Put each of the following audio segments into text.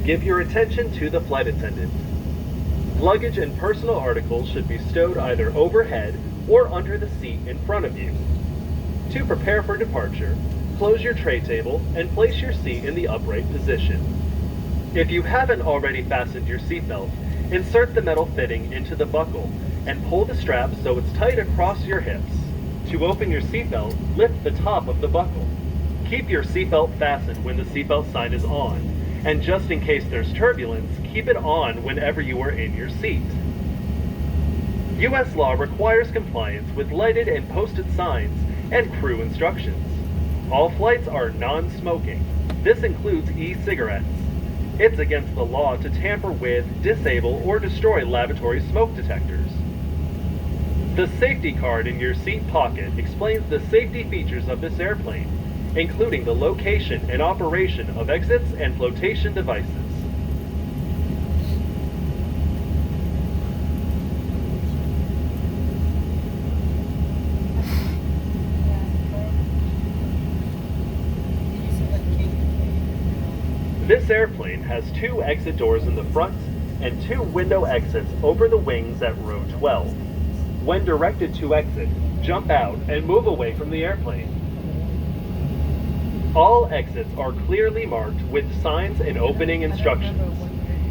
Give your attention to the flight attendant. Luggage and personal articles should be stowed either overhead or under the seat in front of you. To prepare for departure, close your tray table and place your seat in the upright position. If you haven't already fastened your seatbelt, insert the metal fitting into the buckle and pull the strap so it's tight across your hips. To open your seatbelt, lift the top of the buckle. Keep your seatbelt fastened when the seatbelt sign is on, and just in case there's turbulence, keep it on whenever you are in your seat. U.S. law requires compliance with lighted and posted signs and crew instructions. All flights are non-smoking. This includes e-cigarettes. It's against the law to tamper with, disable, or destroy lavatory smoke detectors. The safety card in your seat pocket explains the safety features of this airplane, including the location and operation of exits and flotation devices. This airplane has 2 exit doors in the front and 2 window exits over the wings at row 12. When directed to exit, jump out and move away from the airplane. All exits are clearly marked with signs and opening instructions.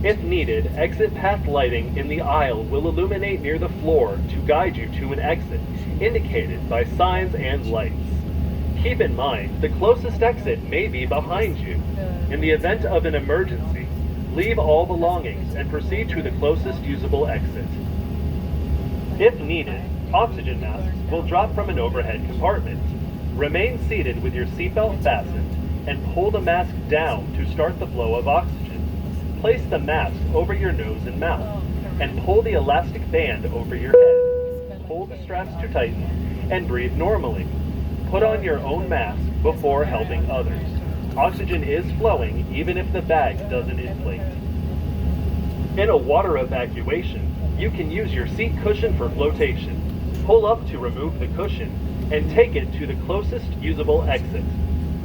If needed, exit path lighting in the aisle will illuminate near the floor to guide you to an exit, indicated by signs and lights. Keep in mind, the closest exit may be behind you. In the event of an emergency, leave all belongings and proceed to the closest usable exit. If needed, oxygen masks will drop from an overhead compartment. Remain seated with your seatbelt fastened and pull the mask down to start the flow of oxygen. Place the mask over your nose and mouth and pull the elastic band over your head. Pull the straps to tighten and breathe normally. Put on your own mask before helping others. Oxygen is flowing even if the bag doesn't inflate. In a water evacuation, you can use your seat cushion for flotation. Pull up to remove the cushion and take it to the closest usable exit.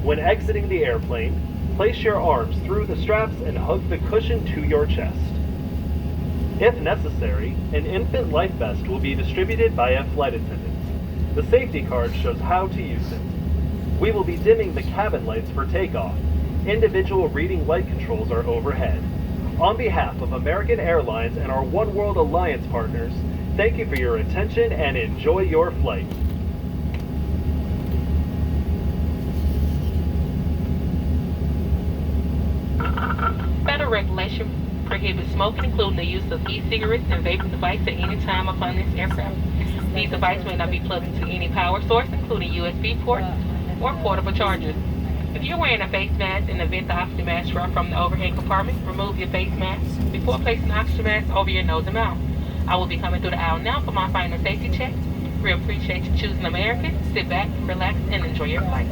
When exiting the airplane, place your arms through the straps and hug the cushion to your chest. If necessary, an infant life vest will be distributed by a flight attendant. The safety card shows how to use it. We will be dimming the cabin lights for takeoff. Individual reading light controls are overhead. On behalf of American Airlines and our One World Alliance partners, thank you for your attention and enjoy your flight. Federal regulation prohibits smoking, including the use of e-cigarettes and vaping devices at any time upon this aircraft. These devices may not be plugged into any power source, including USB ports or portable chargers. If you're wearing a face mask in the event the oxygen mask drop from the overhead compartment, remove your face mask before placing the oxygen mask over your nose and mouth. I will be coming through the aisle now for my final safety check. We appreciate you choosing American. Sit back, relax, and enjoy your flight.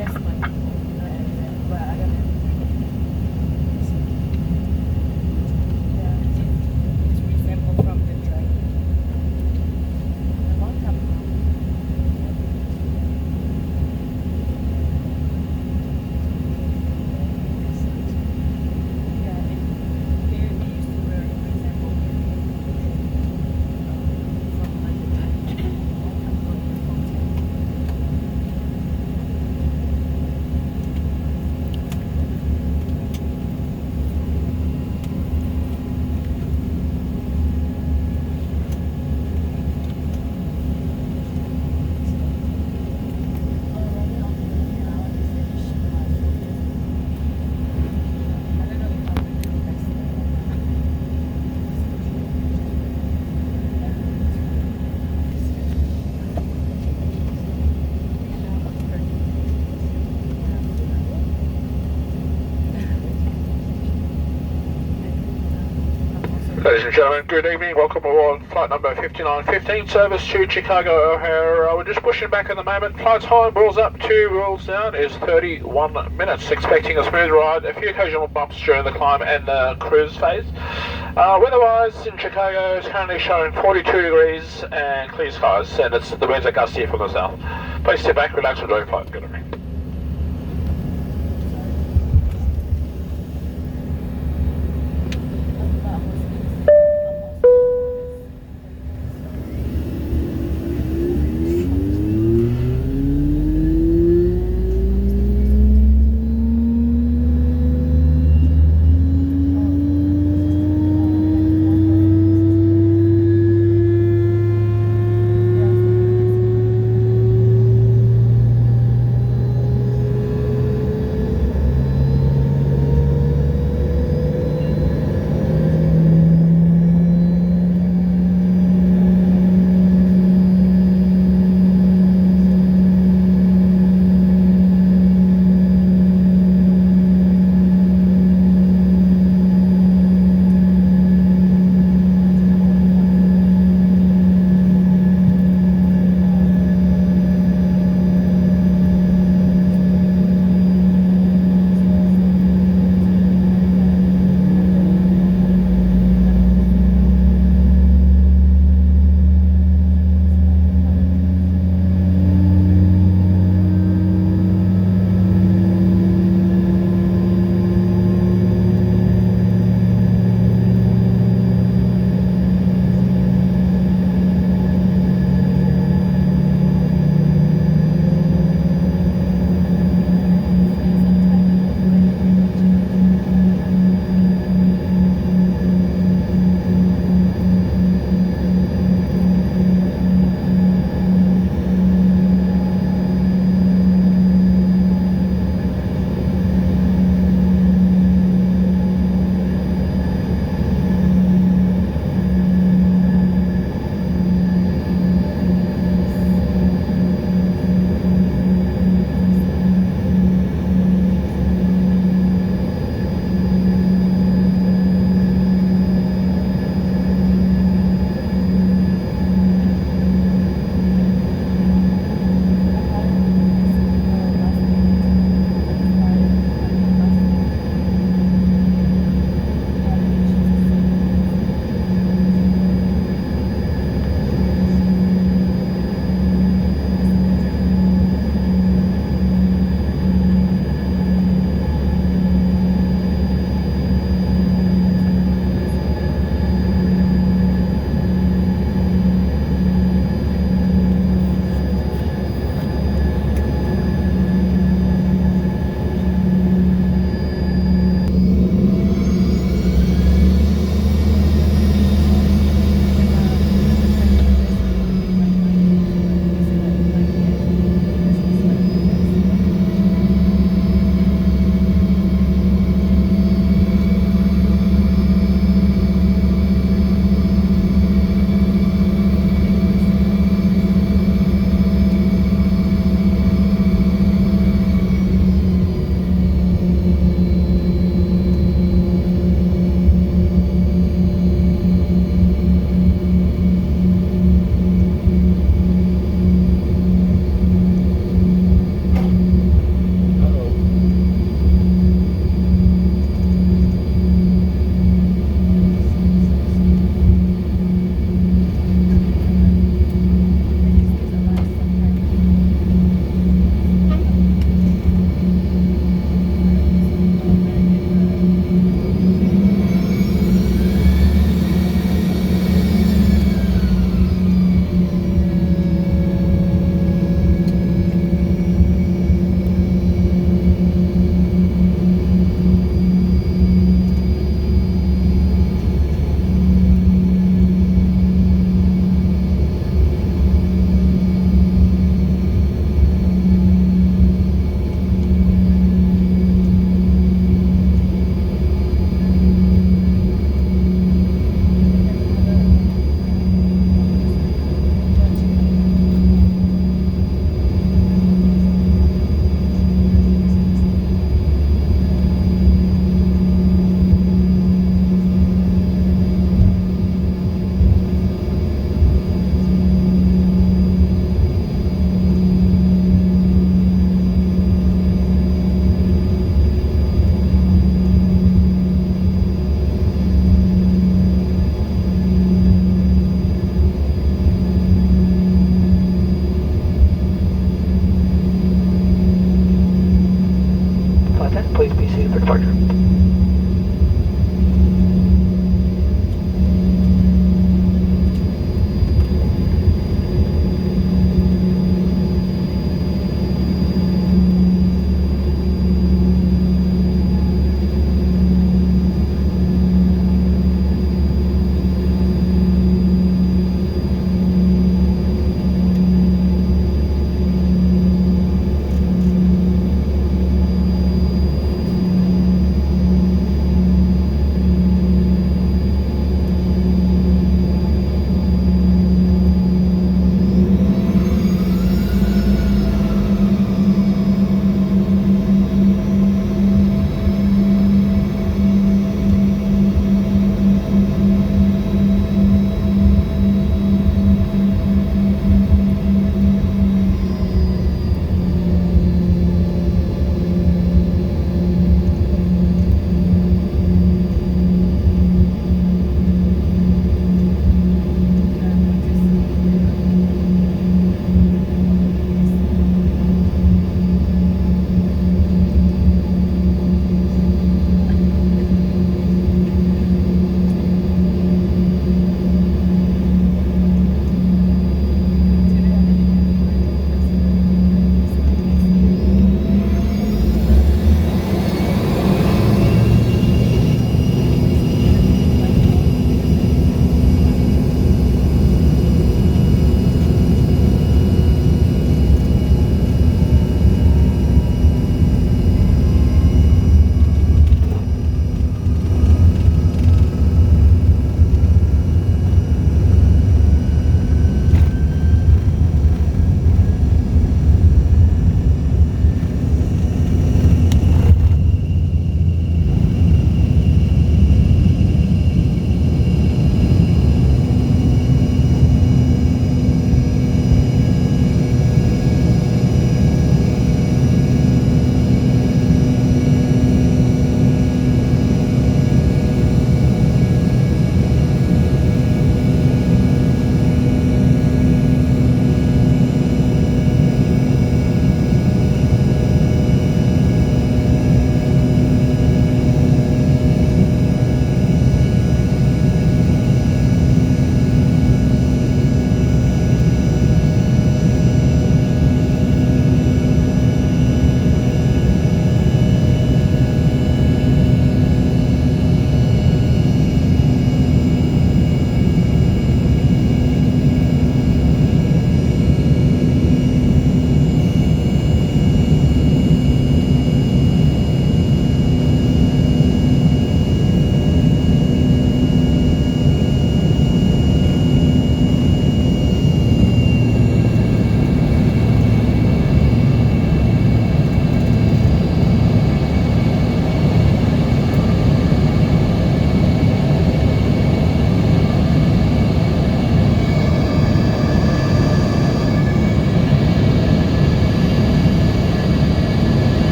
Ladies and gentlemen, good evening. Welcome aboard flight number 5915, service to Chicago O'Hare. We're just pushing back at the moment. Flight time, wheels up to wheels down, is 31 minutes. Expecting a smooth ride, a few occasional bumps during the climb and the cruise phase. Weather-wise, in Chicago, it's currently showing 42 degrees and clear skies, and the winds are gusty from the south. Please sit back, relax, enjoy your flight. Good evening.